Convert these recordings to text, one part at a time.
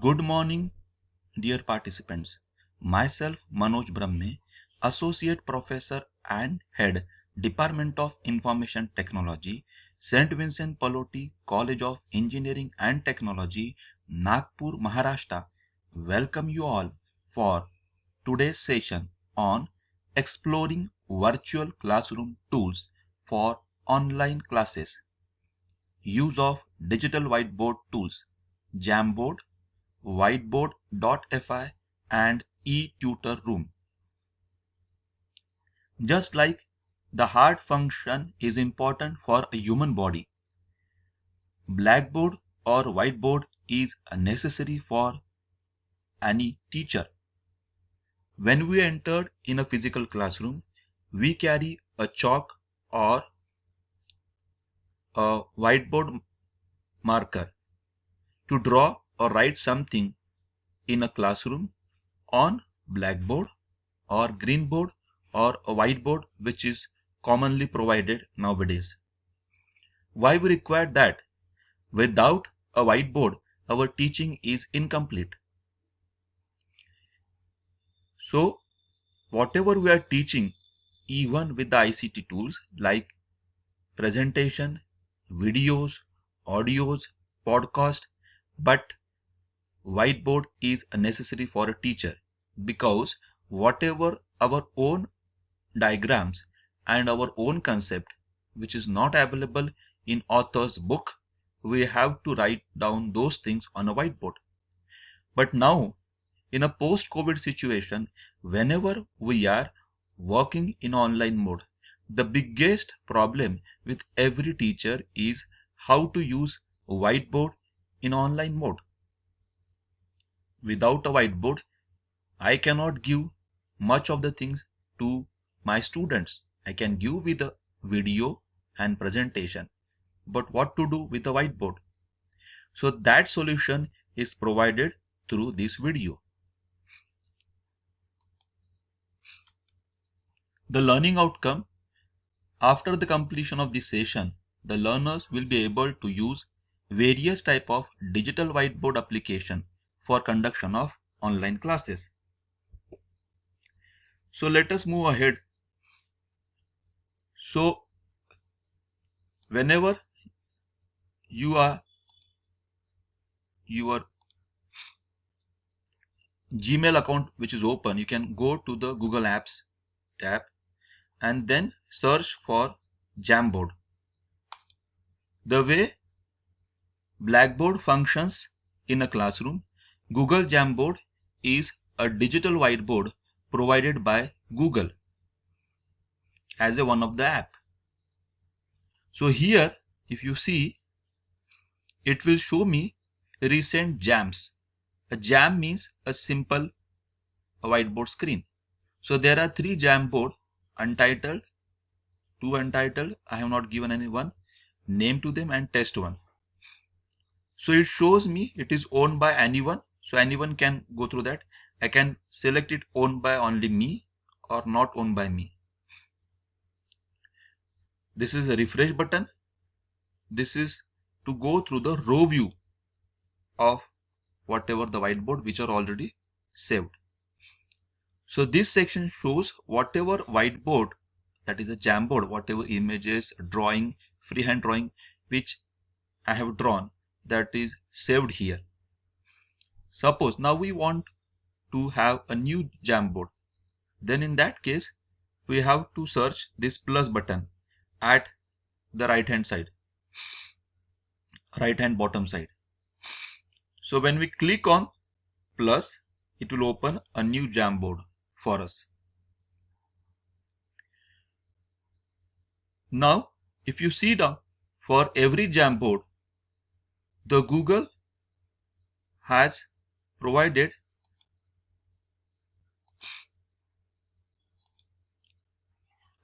Good morning, dear participants. Myself, Manoj Brahme, Associate Professor and Head, Department of Information Technology, St. Vincent Pallotti College of Engineering and Technology, Nagpur, Maharashtra, welcome you all for today's session on exploring virtual classroom tools for online classes. Use of digital whiteboard tools, Jamboard, Whiteboard.fi, and eTutor Room. Just like the heart function is important for a human body, blackboard or whiteboard is necessary for any teacher. When we entered in a physical classroom, we carry a chalk or a whiteboard marker to draw or write something in a classroom on blackboard or green board or a whiteboard, which is commonly provided nowadays. Why we require that? Without a whiteboard, our teaching is incomplete. So whatever we are teaching, even with the ICT tools like presentation, videos, audios, podcast, but whiteboard is necessary for a teacher, because whatever our own diagrams and our own concept which is not available in author's book, we have to write down those things on a whiteboard. But now, in a post-COVID situation, whenever we are working in online mode, the biggest problem with every teacher is how to use a whiteboard in online mode. Without a whiteboard, I cannot give much of the things to my students. I can give with a video and presentation, but what to do with a whiteboard? So that solution is provided through this video. The learning outcome: after the completion of this session, the learners will be able to use various type of digital whiteboard application for conduction of online classes. So let us move ahead. So whenever your Gmail account which is open, you can go to the Google Apps tab and then search for Jamboard. The way Blackboard functions in a classroom, Google Jamboard is a digital whiteboard provided by Google as one of the app. So here, if you see, it will show me recent jams. A jam means a simple whiteboard screen. So there are 3 Jamboard: untitled, 2 untitled, I have not given any one, name to them, and test one. So it shows me it is owned by anyone, so anyone can go through that. I can select it owned by only me or not owned by me. This is a refresh button. This is to go through the row view of whatever the whiteboard which are already saved. So this section shows whatever whiteboard, that is a Jamboard, whatever images, drawing, freehand drawing which I have drawn, that is saved here. Suppose now we want to have a new Jamboard, then in that case we have to search this plus button at the right hand bottom side. So when we click on plus, it will open a new Jamboard for us. Now if you see down, for every Jamboard, the Google has provided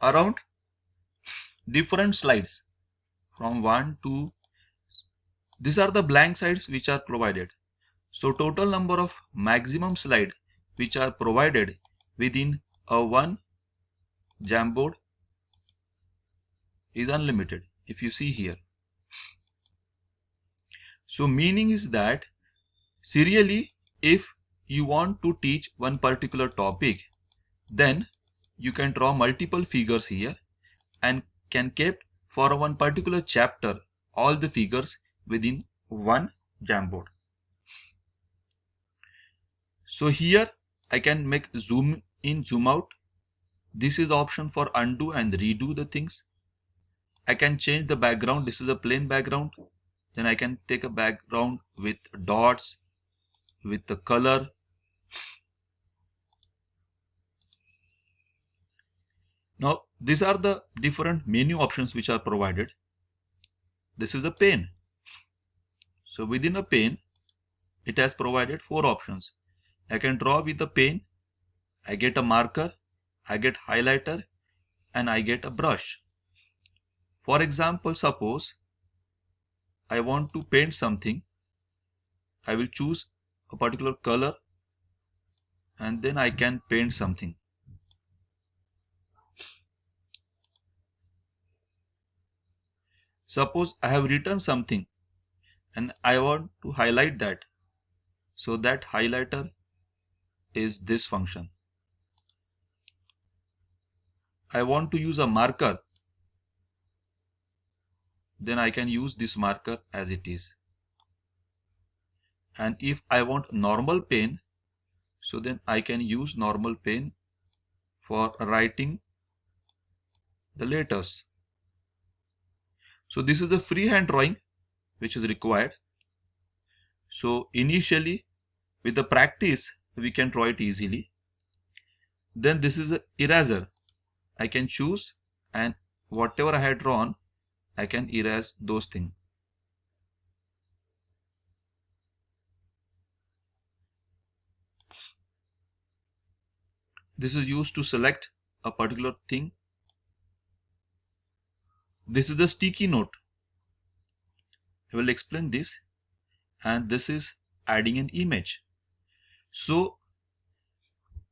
around different slides from 1 to, these are the blank sides which are provided. So total number of maximum slide which are provided within a one Jamboard is unlimited, if you see here. So meaning is that Serially, if you want to teach one particular topic, then you can draw multiple figures here and can keep for one particular chapter all the figures within one Jamboard. So here I can make zoom in, zoom out. This is the option for undo and redo the things. I can change the background. This is a plain background. Then I can take a background with dots, with the color. Now these are the different menu options which are provided. This is a pane. So within a pane, it has provided 4 options. I can draw with the pen, I get a marker, I get highlighter, and I get a brush. For example, suppose I want to paint something, I will choose a particular color and then I can paint something. Suppose I have written something and I want to highlight that. So that highlighter is this function. I want to use a marker, then I can use this marker as it is. And if I want normal pen, so then I can use normal pen for writing the letters. So this is the freehand drawing which is required. So initially with the practice we can draw it easily. Then this is an eraser. I can choose and whatever I had drawn I can erase those things. This is used to select a particular thing. This is the sticky note. I will explain this. And this is adding an image. So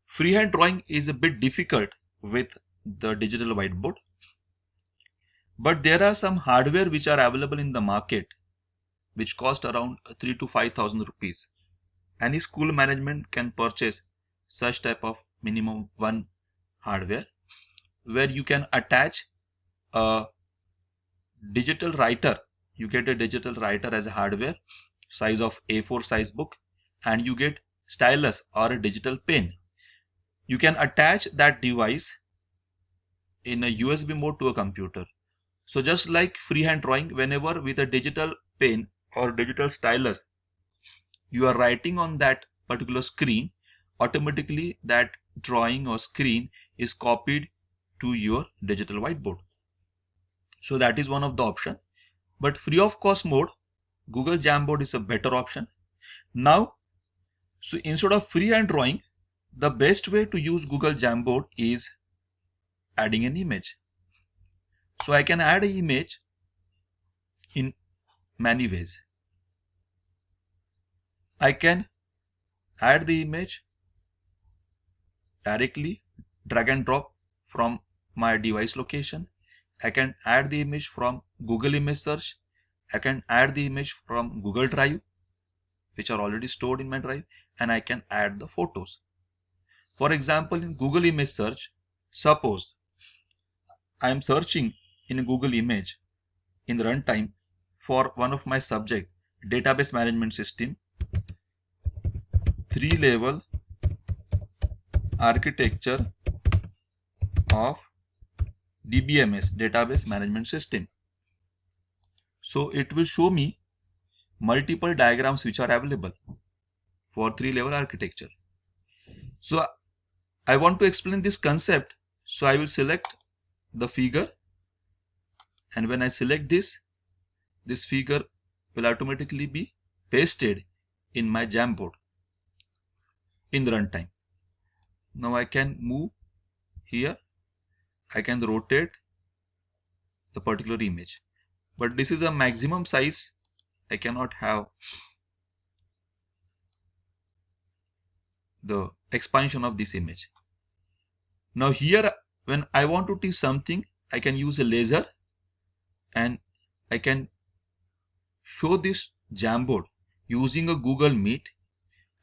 freehand drawing is a bit difficult with the digital whiteboard. But there are some hardware which are available in the market which cost around 3,000 to 5,000 rupees. Any school management can purchase such type of minimum one hardware where you can attach a digital writer. You get a digital writer as a hardware, size of A4 size book, and you get stylus or a digital pen. You can attach that device in a USB mode to a computer. So just like freehand drawing, whenever with a digital pen or digital stylus you are writing on that particular screen, automatically that drawing or screen is copied to your digital whiteboard. So that is one of the options. But free of cost mode, Google Jamboard is a better option. Now, so instead of freehand drawing, the best way to use Google Jamboard is adding an image. So I can add an image in many ways. I can add the image directly, drag and drop from my device location. I can add the image from Google Image Search. I can add the image from Google Drive, which are already stored in my drive, and I can add the photos. For example, in Google Image Search, suppose I am searching in Google Image in runtime for one of my subject, database management system, 3-level architecture of DBMS, database management system. So it will show me multiple diagrams which are available for 3-level architecture. So I want to explain this concept. So I will select the figure, and when I select this figure will automatically be pasted in my Jamboard in the runtime. Now I can move here, I can rotate the particular image, but this is a maximum size. I cannot have the expansion of this image. Now here, when I want to teach something, I can use a laser and I can show this Jamboard using a Google Meet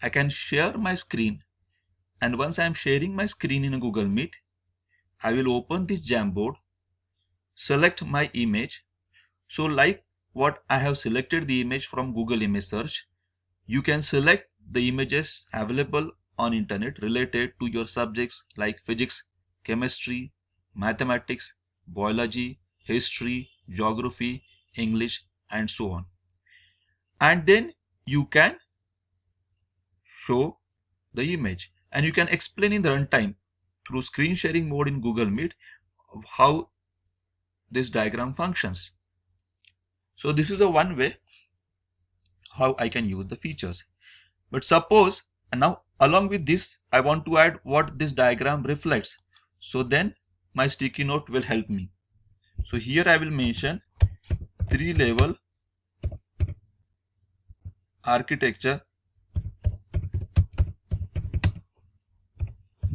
I can share my screen, and once I am sharing my screen in a Google Meet, I will open this Jamboard, select my image. So like what I have selected the image from Google image search, you can select the images available on internet related to your subjects like physics, chemistry, mathematics, biology, history, geography, English, and so on. And then you can show the image, and you can explain in the runtime through screen sharing mode in Google Meet how this diagram functions. So this is a one way how I can use the features. But suppose, and now along with this, I want to add what this diagram reflects. So then my sticky note will help me. So here I will mention 3-level architecture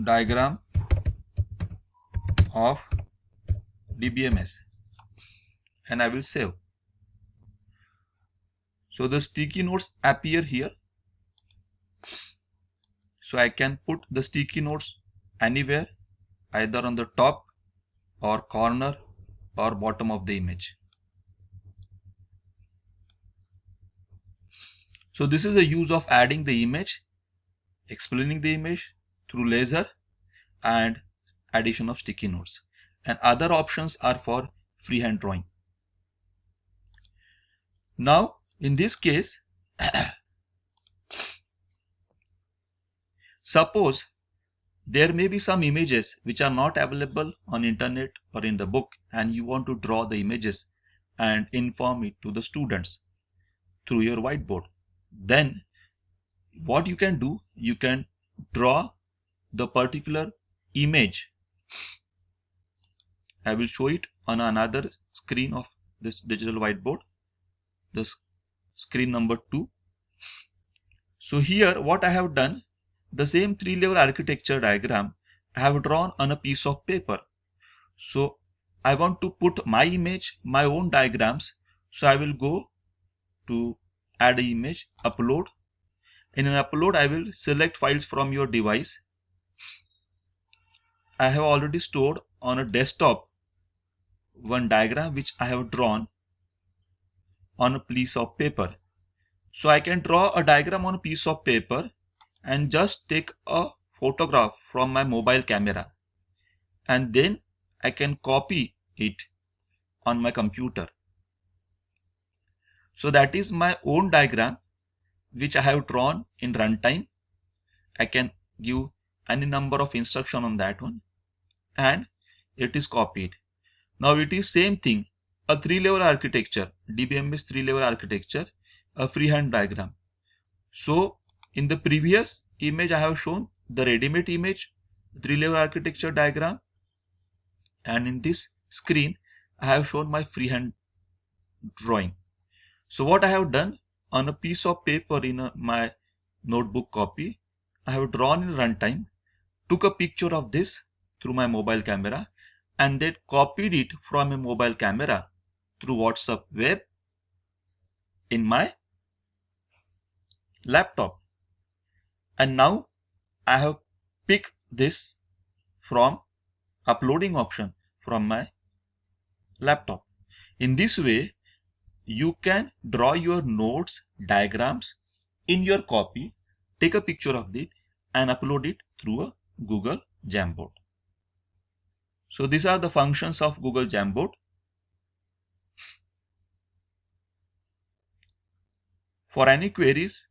diagram of DBMS, and I will save. So the sticky notes appear here. So I can put the sticky notes anywhere, either on the top or corner or bottom of the image. So this is the use of adding the image, explaining the image through laser, and addition of sticky notes. And other options are for freehand drawing. Now in this case, suppose there may be some images which are not available on internet or in the book, and you want to draw the images and inform it to the students through your whiteboard. Then what you can do, you can draw the particular image. I will show it on another screen of this digital whiteboard, this screen number 2. So here what I have done, the same 3-level architecture diagram I have drawn on a piece of paper. So I want to put my image, my own diagrams. So I will go to add an image, upload. In an upload, I will select files from your device. I have already stored on a desktop one diagram which I have drawn on a piece of paper. So I can draw a diagram on a piece of paper and just take a photograph from my mobile camera, and then I can copy it on my computer. So that is my own diagram which I have drawn in runtime. I can give any number of instruction on that one, and it is copied. Now it is same thing, a 3-level architecture, DBMS 3-level architecture, a freehand diagram. So in the previous image I have shown the ready-made image, 3-level architecture diagram, and in this screen I have shown my freehand drawing. So what I have done, on a piece of paper in my notebook copy, I have drawn in runtime, took a picture of this through my mobile camera, and then copied it from a mobile camera through WhatsApp web in my laptop. And now I have picked this from uploading option from my laptop. In this way, you can draw your notes, diagrams in your copy, take a picture of it, and upload it through a Google Jamboard. So these are the functions of Google Jamboard. For any queries,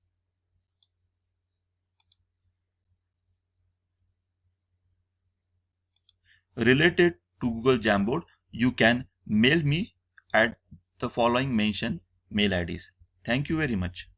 related to Google Jamboard, you can mail me at the following mentioned mail IDs. Thank you very much.